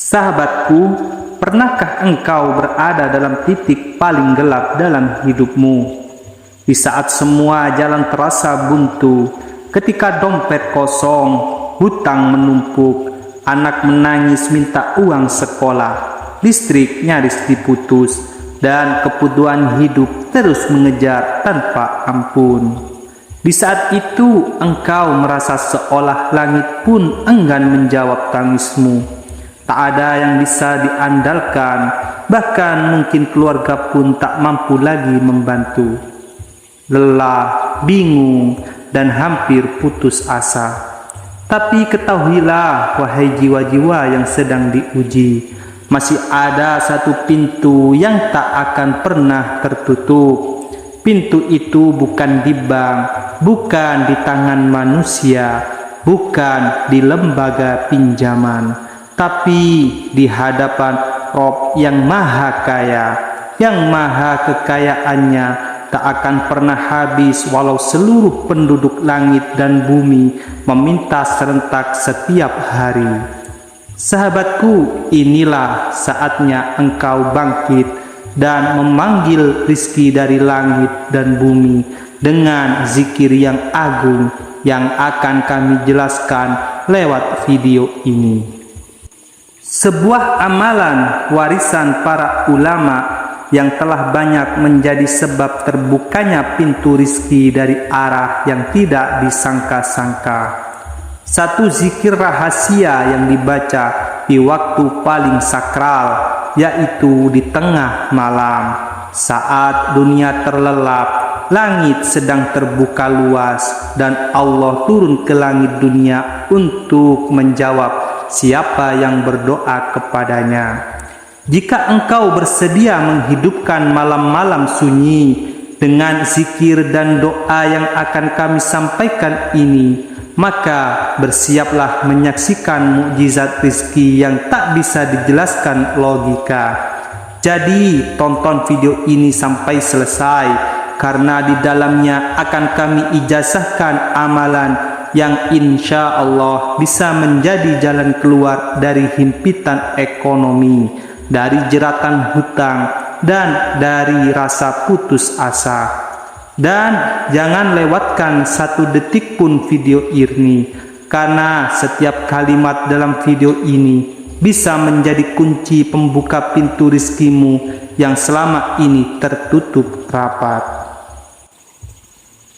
Sahabatku, pernahkah engkau berada dalam titik paling gelap dalam hidupmu? Di saat semua jalan terasa buntu, ketika dompet kosong, hutang menumpuk, anak menangis minta uang sekolah, listrik nyaris diputus, dan kebutuhan hidup terus mengejar tanpa ampun. Di saat itu engkau merasa seolah langit pun enggan menjawab tangismu. Tak ada yang bisa diandalkan, bahkan mungkin keluarga pun tak mampu lagi membantu. Lelah, bingung, dan hampir putus asa. Tapi ketahuilah, wahai jiwa-jiwa yang sedang diuji, masih ada satu pintu yang tak akan pernah tertutup. Pintu itu bukan di bank, bukan di tangan manusia, bukan di lembaga pinjaman, tapi di hadapan Rob yang maha kaya, yang maha kekayaannya tak akan pernah habis walau seluruh penduduk langit dan bumi meminta serentak setiap hari. Sahabatku, inilah saatnya engkau bangkit dan memanggil rizki dari langit dan bumi dengan zikir yang agung yang akan kami jelaskan lewat video ini. Sebuah amalan warisan para ulama yang telah banyak menjadi sebab terbukanya pintu rizki dari arah yang tidak disangka-sangka. Satu zikir rahasia yang dibaca di waktu paling sakral, yaitu di tengah malam, saat dunia terlelap, langit sedang terbuka luas, dan Allah turun ke langit dunia untuk menjawab siapa yang berdoa kepadanya. Jika engkau bersedia menghidupkan malam-malam sunyi dengan zikir dan doa yang akan kami sampaikan ini, maka bersiaplah menyaksikan mukjizat rizki yang tak bisa dijelaskan logika. Jadi tonton video ini sampai selesai, karena di dalamnya akan kami ijazahkan amalan yang insya Allah bisa menjadi jalan keluar dari himpitan ekonomi, dari jeratan hutang, dan dari rasa putus asa. Dan jangan lewatkan satu detik pun video ini, karena setiap kalimat dalam video ini bisa menjadi kunci pembuka pintu rizkimu yang selama ini tertutup rapat.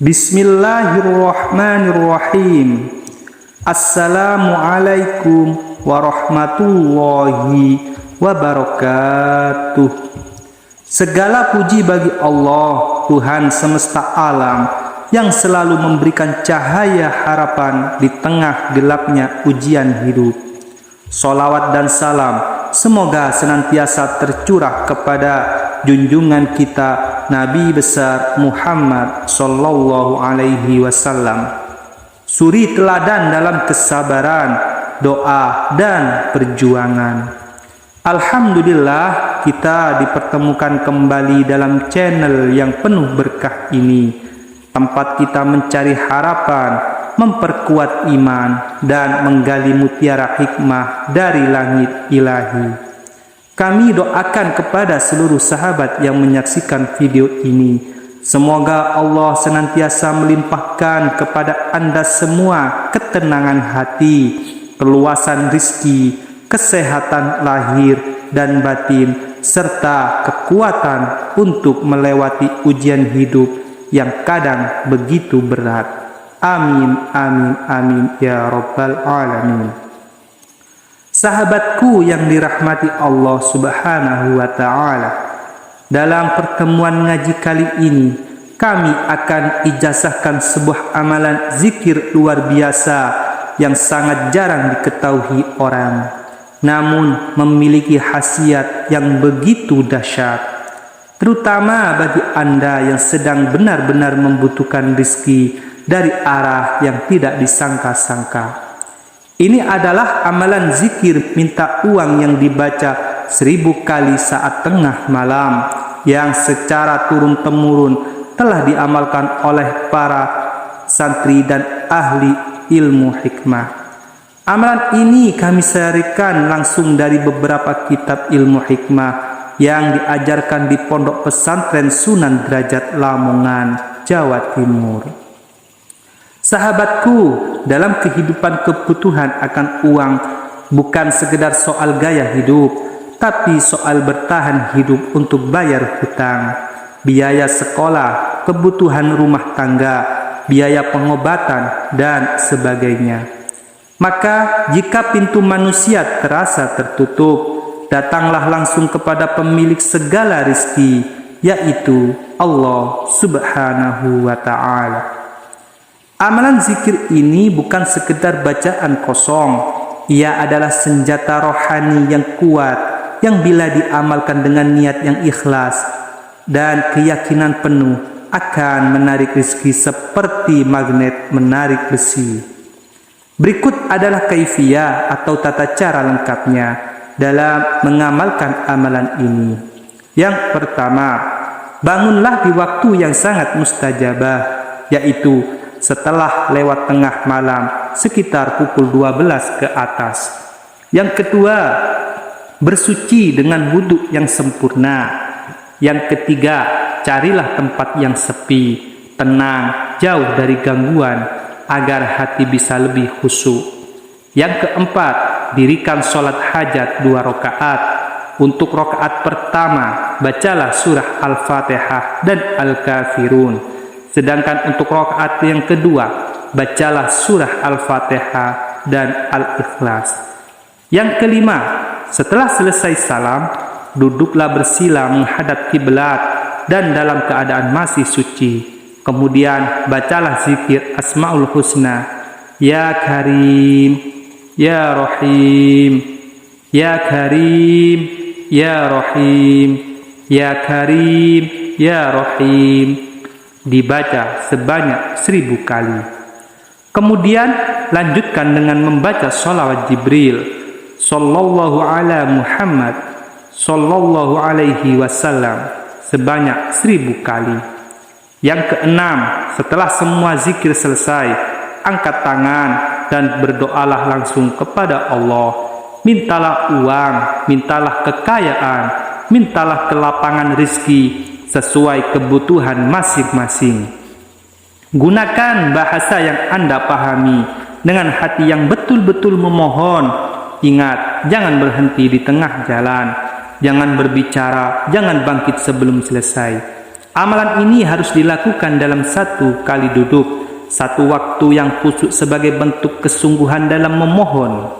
Bismillahirrahmanirrahim. Assalamualaikum warahmatullahi wabarakatuh. Segala puji bagi Allah, Tuhan semesta alam, yang selalu memberikan cahaya harapan di tengah gelapnya ujian hidup. Sholawat dan salam semoga senantiasa tercurah kepada junjungan kita Nabi besar Muhammad sallallahu alaihi wasallam, suri teladan dalam kesabaran, doa, dan perjuangan. Alhamdulillah, kita dipertemukan kembali dalam channel yang penuh berkah ini, tempat kita mencari harapan, memperkuat iman, dan menggali mutiara hikmah dari langit ilahi. Kami doakan kepada seluruh sahabat yang menyaksikan video ini, semoga Allah senantiasa melimpahkan kepada Anda semua ketenangan hati, keluasan rizki, kesehatan lahir dan batin, serta kekuatan untuk melewati ujian hidup yang kadang begitu berat. Amin, amin, amin, ya Rabbal Alamin. Sahabatku yang dirahmati Allah Subhanahu wa Ta'ala, dalam pertemuan ngaji kali ini kami akan ijazahkan sebuah amalan zikir luar biasa yang sangat jarang diketahui orang, namun memiliki khasiat yang begitu dahsyat, terutama bagi Anda yang sedang benar-benar membutuhkan rezeki dari arah yang tidak disangka-sangka. Ini adalah amalan zikir minta uang yang dibaca 1000 kali saat tengah malam, yang secara turun-temurun telah diamalkan oleh para santri dan ahli ilmu hikmah. Amalan ini kami sarikan langsung dari beberapa kitab ilmu hikmah yang diajarkan di Pondok Pesantren Sunan Derajat Lamongan, Jawa Timur. Sahabatku, dalam kehidupan kebutuhan akan uang bukan sekedar soal gaya hidup, tapi soal bertahan hidup untuk bayar hutang, biaya sekolah, kebutuhan rumah tangga, biaya pengobatan, dan sebagainya. Maka jika pintu manusia terasa tertutup, datanglah langsung kepada pemilik segala rizki, yaitu Allah Subhanahu wa Ta'ala. Amalan zikir ini bukan sekedar bacaan kosong. Ia adalah senjata rohani yang kuat, yang bila diamalkan dengan niat yang ikhlas dan keyakinan penuh akan menarik rizki seperti magnet menarik besi. Berikut adalah kaifiyah atau tata cara lengkapnya dalam mengamalkan amalan ini. Yang pertama, bangunlah di waktu yang sangat mustajabah, yaitu setelah lewat tengah malam sekitar pukul 12 ke atas. Yang kedua, bersuci dengan wudhu yang sempurna. Yang ketiga, carilah tempat yang sepi, tenang, jauh dari gangguan, agar hati bisa lebih khusyuk. Yang keempat, dirikan sholat hajat 2 rakaat. Untuk rakaat pertama, bacalah surah Al-Fatihah dan Al-Kafirun. Sedangkan untuk rakaat yang kedua, bacalah surah Al-Fatihah dan Al-Ikhlas. Yang kelima, setelah selesai salam, duduklah bersila menghadap kiblat dan dalam keadaan masih suci. Kemudian bacalah zikir Asmaul Husna, Ya Karim, Ya Rahim, Ya Karim, Ya Rahim, Ya Karim, Ya Rahim. Dibaca sebanyak 1000 kali. Kemudian lanjutkan dengan membaca sholawat Jibril, Sallallahu ala Muhammad, Sallallahu alaihi wasallam, sebanyak 1000 kali. Yang keenam, setelah semua zikir selesai, angkat tangan dan berdoalah langsung kepada Allah. Mintalah uang, mintalah kekayaan, mintalah kelapangan rizki sesuai kebutuhan masing-masing. Gunakan bahasa yang Anda pahami dengan hati yang betul-betul memohon. Ingat, jangan berhenti di tengah jalan, jangan berbicara, jangan bangkit sebelum selesai. Amalan ini harus dilakukan dalam 1 kali duduk, 1 waktu yang khusyuk sebagai bentuk kesungguhan dalam memohon.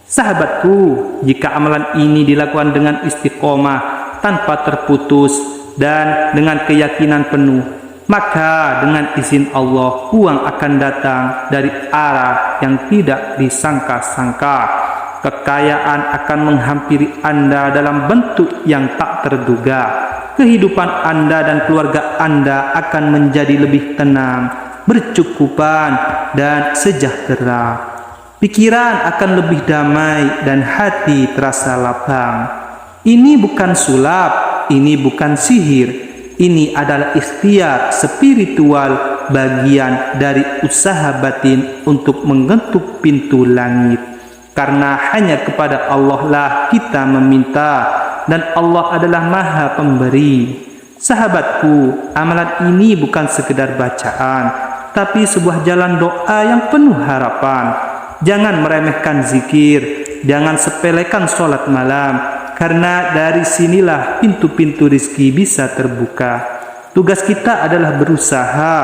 Sahabatku, jika amalan ini dilakukan dengan istiqomah, tanpa terputus, dan dengan keyakinan penuh, maka dengan izin Allah, uang akan datang dari arah yang tidak disangka-sangka. Kekayaan akan menghampiri Anda dalam bentuk yang tak terduga. Kehidupan Anda dan keluarga Anda akan menjadi lebih tenang, bercukupan, dan sejahtera. Pikiran akan lebih damai dan hati terasa lapang. Ini bukan sulap, ini bukan sihir. Ini adalah ikhtiar spiritual, bagian dari usaha batin untuk mengetuk pintu langit. Karena hanya kepada Allah lah kita meminta, dan Allah adalah Maha Pemberi. Sahabatku, amalan ini bukan sekedar bacaan, tapi sebuah jalan doa yang penuh harapan. Jangan meremehkan zikir, jangan sepelekan sholat malam, karena dari sinilah pintu-pintu rizki bisa terbuka. Tugas kita adalah berusaha,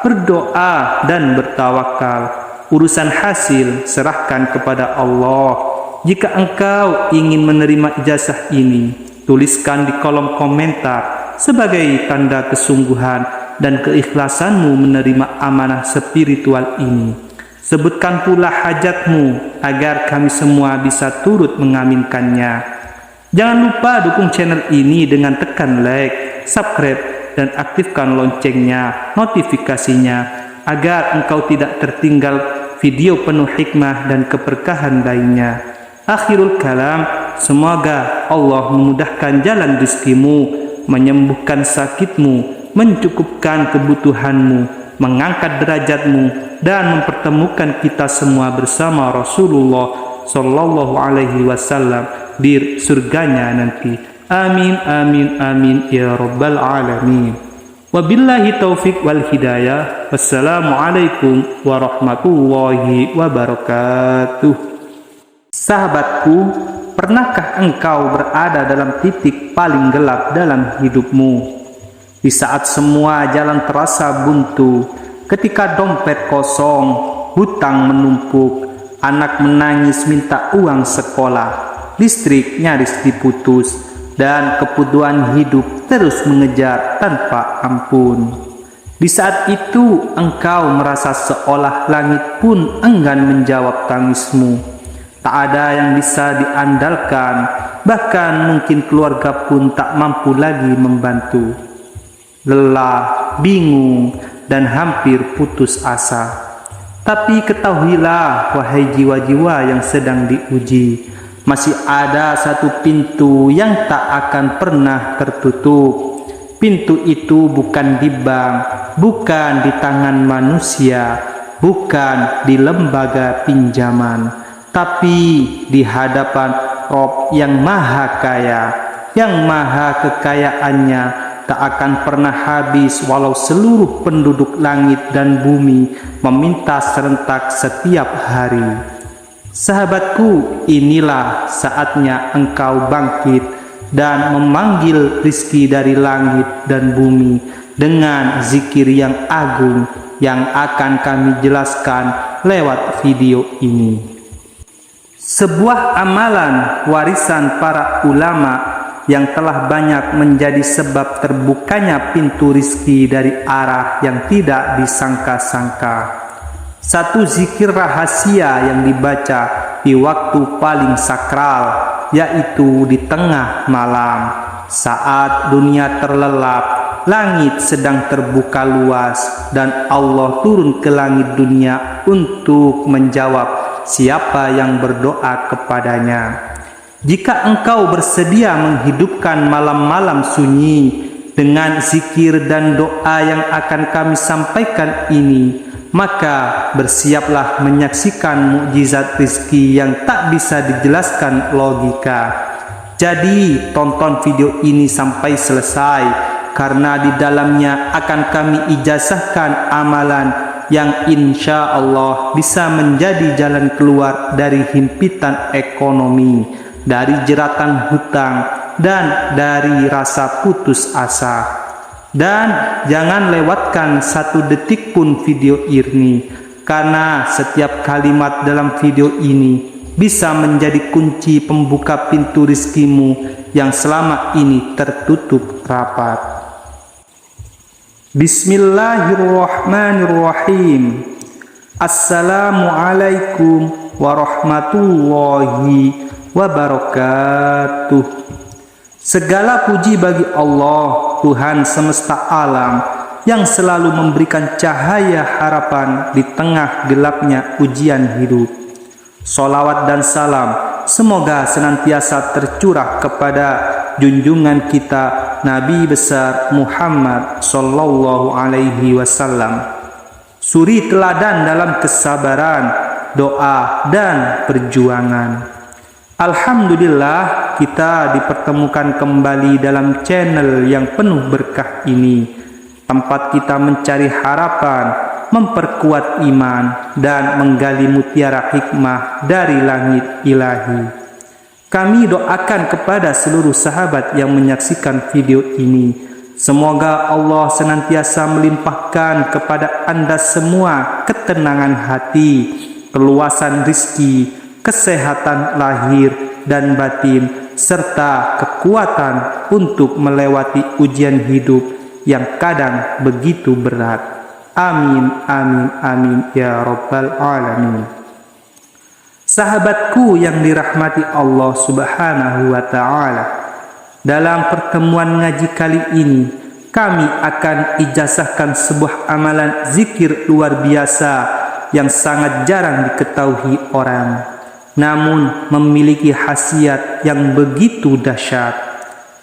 berdoa, dan bertawakal. Urusan hasil serahkan kepada Allah. Jika engkau ingin menerima ijazah ini, tuliskan di kolom komentar sebagai tanda kesungguhan dan keikhlasanmu menerima amanah spiritual ini. Sebutkan pula hajatmu agar kami semua bisa turut mengaminkannya. Jangan lupa dukung channel ini dengan tekan like, subscribe, dan aktifkan loncengnya, notifikasinya, agar engkau tidak tertinggal video penuh hikmah dan keberkahan lainnya. Akhirul kalam, semoga Allah memudahkan jalan rizkimu, menyembuhkan sakitmu, mencukupkan kebutuhanmu, mengangkat derajatmu, dan mempertemukan kita semua bersama Rasulullah Sallallahu Alaihi Wasallam di surganya nanti. Amin, amin, amin ya rabbal alamin. Wabillahi taufik wal hidayah. Wassalamualaikum warahmatullahi wabarakatuh. Sahabatku, pernahkah engkau berada dalam titik paling gelap dalam hidupmu? Di saat semua jalan terasa buntu, ketika dompet kosong, hutang menumpuk, anak menangis minta uang sekolah, listrik nyaris diputus, dan kebutuhan hidup terus mengejar tanpa ampun. Di saat itu engkau merasa seolah langit pun enggan menjawab tangismu. Tak ada yang bisa diandalkan, bahkan mungkin keluarga pun tak mampu lagi membantu. Lelah, bingung, dan hampir putus asa. Tapi ketahuilah, wahai jiwa-jiwa yang sedang diuji, masih ada satu pintu yang tak akan pernah tertutup. Pintu itu bukan di bank, bukan di tangan manusia, bukan di lembaga pinjaman, tapi di hadapan Rob yang maha kaya, yang maha kekayaannya tak akan pernah habis walau seluruh penduduk langit dan bumi meminta serentak setiap hari. Sahabatku, inilah saatnya engkau bangkit dan memanggil rizki dari langit dan bumi dengan zikir yang agung yang akan kami jelaskan lewat video ini. Sebuah amalan warisan para ulama yang telah banyak menjadi sebab terbukanya pintu rizki dari arah yang tidak disangka-sangka. Satu zikir rahasia yang dibaca di waktu paling sakral, yaitu di tengah malam, saat dunia terlelap, langit sedang terbuka luas, dan Allah turun ke langit dunia untuk menjawab siapa yang berdoa kepadanya. Jika engkau bersedia menghidupkan malam-malam sunyi dengan zikir dan doa yang akan kami sampaikan ini, maka bersiaplah menyaksikan mukjizat rizki yang tak bisa dijelaskan logika. Jadi tonton video ini sampai selesai, karena di dalamnya akan kami ijazahkan amalan yang insya Allah bisa menjadi jalan keluar dari himpitan ekonomi, dari jeratan hutang, dan dari rasa putus asa. Dan jangan lewatkan satu detik pun video ini, karena setiap kalimat dalam video ini bisa menjadi kunci pembuka pintu rizkimu yang selama ini tertutup rapat. Bismillahirrahmanirrahim. Assalamualaikum warahmatullahi wabarakatuh. Segala puji bagi Allah, Tuhan semesta alam, yang selalu memberikan cahaya harapan di tengah gelapnya ujian hidup. Sholawat dan salam semoga senantiasa tercurah kepada junjungan kita Nabi besar Muhammad Sallallahu Alaihi Wasallam, suri teladan dalam kesabaran, doa, dan perjuangan. Alhamdulillah, kita dipertemukan kembali dalam channel yang penuh berkah ini, tempat kita mencari harapan, memperkuat iman, dan menggali mutiara hikmah dari langit ilahi. Kami doakan kepada seluruh sahabat yang menyaksikan video ini, semoga Allah senantiasa melimpahkan kepada Anda semua ketenangan hati, keluasan rizki, kesehatan lahir dan batin, serta kekuatan untuk melewati ujian hidup yang kadang begitu berat. Amin, amin, amin ya rabbal alamin. Sahabatku yang dirahmati Allah Subhanahu wa ta'ala, dalam pertemuan ngaji kali ini kami akan ijazahkan sebuah amalan zikir luar biasa yang sangat jarang diketahui orang, namun memiliki khasiat yang begitu dahsyat,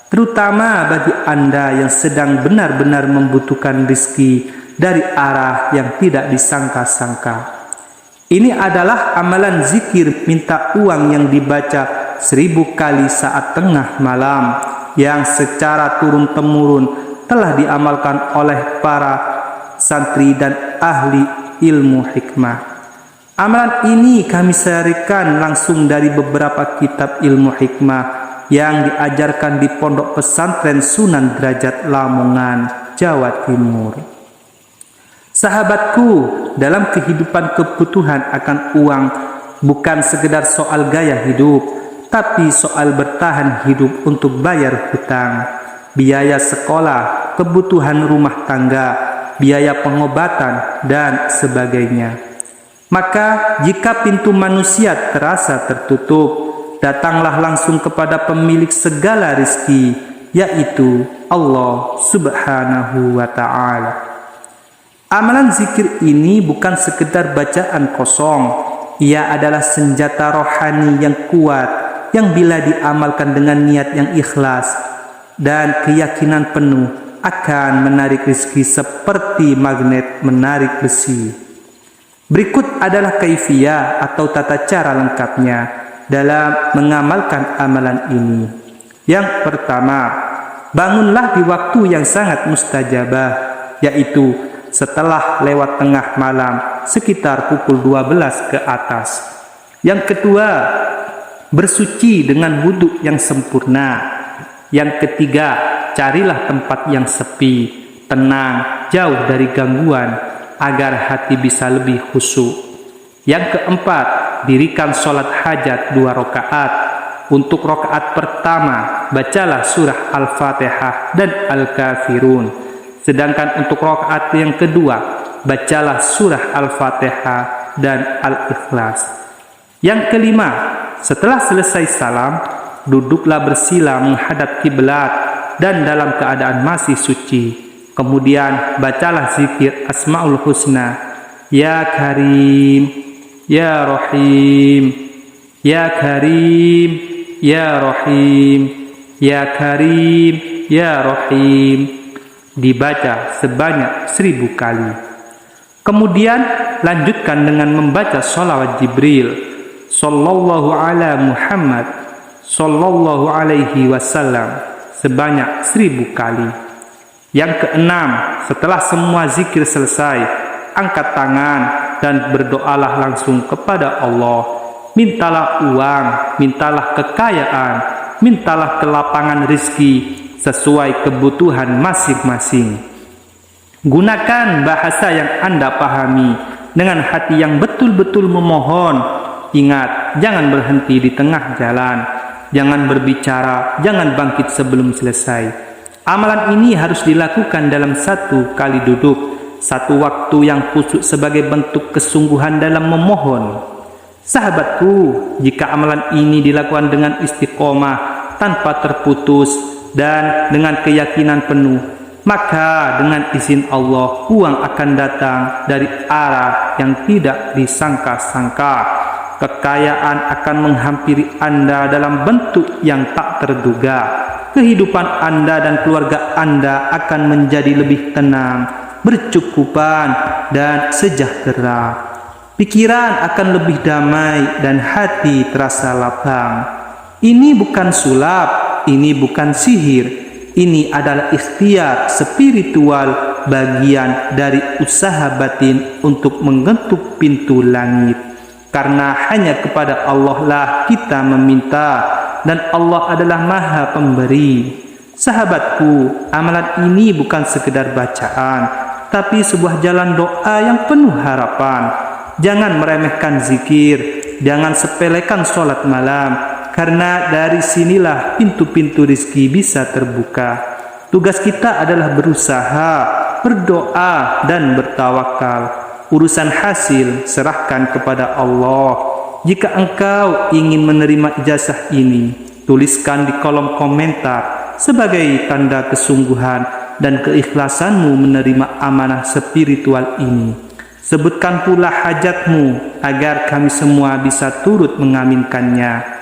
terutama bagi Anda yang sedang benar-benar membutuhkan rezeki dari arah yang tidak disangka-sangka. Ini adalah amalan zikir minta uang yang dibaca 1000 kali saat tengah malam, yang secara turun-temurun telah diamalkan oleh para santri dan ahli ilmu hikmah. Amalan ini kami sarikan langsung dari beberapa kitab ilmu hikmah yang diajarkan di Pondok Pesantren Sunan Derajat Lamongan, Jawa Timur. Sahabatku, dalam kehidupan kebutuhan akan uang bukan sekedar soal gaya hidup, tapi soal bertahan hidup untuk bayar hutang, biaya sekolah, kebutuhan rumah tangga, biaya pengobatan, dan sebagainya. Maka jika pintu manusia terasa tertutup, datanglah langsung kepada pemilik segala rezeki, yaitu Allah Subhanahu wa Ta'ala. Amalan zikir ini bukan sekedar bacaan kosong, ia adalah senjata rohani yang kuat, yang bila diamalkan dengan niat yang ikhlas dan keyakinan penuh akan menarik rezeki seperti magnet menarik besi. Berikut adalah kaifiyah atau tata cara lengkapnya dalam mengamalkan amalan ini. Yang pertama, bangunlah di waktu yang sangat mustajabah, yaitu setelah lewat tengah malam sekitar pukul 12 ke atas. Yang kedua, bersuci dengan wudhu yang sempurna. Yang ketiga, carilah tempat yang sepi, tenang, jauh dari gangguan, agar hati bisa lebih khusyuk. Yang keempat, dirikan sholat hajat 2 rakaat. Untuk rakaat pertama, bacalah surah Al-Fatihah dan Al-Kafirun. Sedangkan untuk rakaat yang kedua, bacalah surah Al-Fatihah dan Al-Ikhlas. Yang kelima, setelah selesai salam, duduklah bersila menghadap kiblat dan dalam keadaan masih suci. Kemudian bacalah zikir Asmaul Husna, Ya Karim, Ya Rahim, Ya Karim, Ya Rahim, Ya Karim, Ya Rahim. Dibaca sebanyak 1000 kali. Kemudian lanjutkan dengan membaca sholawat Jibril, Sallallahu ala Muhammad, Sallallahu alaihi wasallam, sebanyak 1000 kali. Yang keenam, setelah semua zikir selesai, angkat tangan dan berdoalah langsung kepada Allah. Mintalah uang, mintalah kekayaan, mintalah kelapangan rezeki sesuai kebutuhan masing-masing. Gunakan bahasa yang Anda pahami dengan hati yang betul-betul memohon. Ingat, jangan berhenti di tengah jalan, jangan berbicara, jangan bangkit sebelum selesai. Amalan ini harus dilakukan dalam 1 kali duduk, 1 waktu yang khusyuk sebagai bentuk kesungguhan dalam memohon. Sahabatku, jika amalan ini dilakukan dengan istiqomah, tanpa terputus, dan dengan keyakinan penuh, maka dengan izin Allah, uang akan datang dari arah yang tidak disangka-sangka. Kekayaan akan menghampiri Anda dalam bentuk yang tak terduga. Kehidupan Anda dan keluarga Anda akan menjadi lebih tenang, bercukupan, dan sejahtera. Pikiran akan lebih damai dan hati terasa lapang. Ini bukan sulap, ini bukan sihir. Ini adalah ikhtiar spiritual, bagian dari usaha batin untuk menggetuk pintu langit. Karena hanya kepada Allah lah kita meminta, dan Allah adalah Maha Pemberi. Sahabatku, amalan ini bukan sekedar bacaan, tapi sebuah jalan doa yang penuh harapan. Jangan meremehkan zikir, jangan sepelekan sholat malam, karena dari sinilah pintu-pintu rezeki bisa terbuka. Tugas kita adalah berusaha, berdoa, dan bertawakal. Urusan hasil serahkan kepada Allah. Jika engkau ingin menerima ijazah ini, tuliskan di kolom komentar sebagai tanda kesungguhan dan keikhlasanmu menerima amanah spiritual ini. Sebutkan pula hajatmu agar kami semua bisa turut mengaminkannya.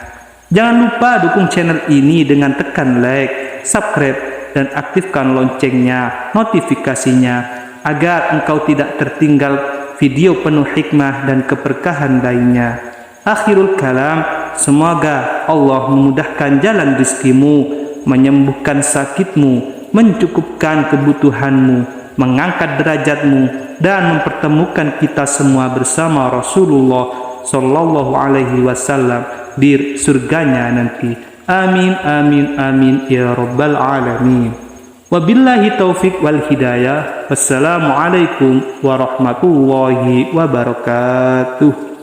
Jangan lupa dukung channel ini dengan tekan like, subscribe, dan aktifkan loncengnya, notifikasinya, agar engkau tidak tertinggal video penuh hikmah dan keberkahan lainnya. Akhirul kalam, semoga Allah memudahkan jalan rizkimu, menyembuhkan sakitmu, mencukupkan kebutuhanmu, mengangkat derajatmu, dan mempertemukan kita semua bersama Rasulullah Sallallahu Alaihi Wasallam di surganya nanti. Amin, amin, amin, ya Rabbal Alamin. Wabillahi taufiq wal hidayah. Wassalamualaikum warahmatullahi wabarakatuh.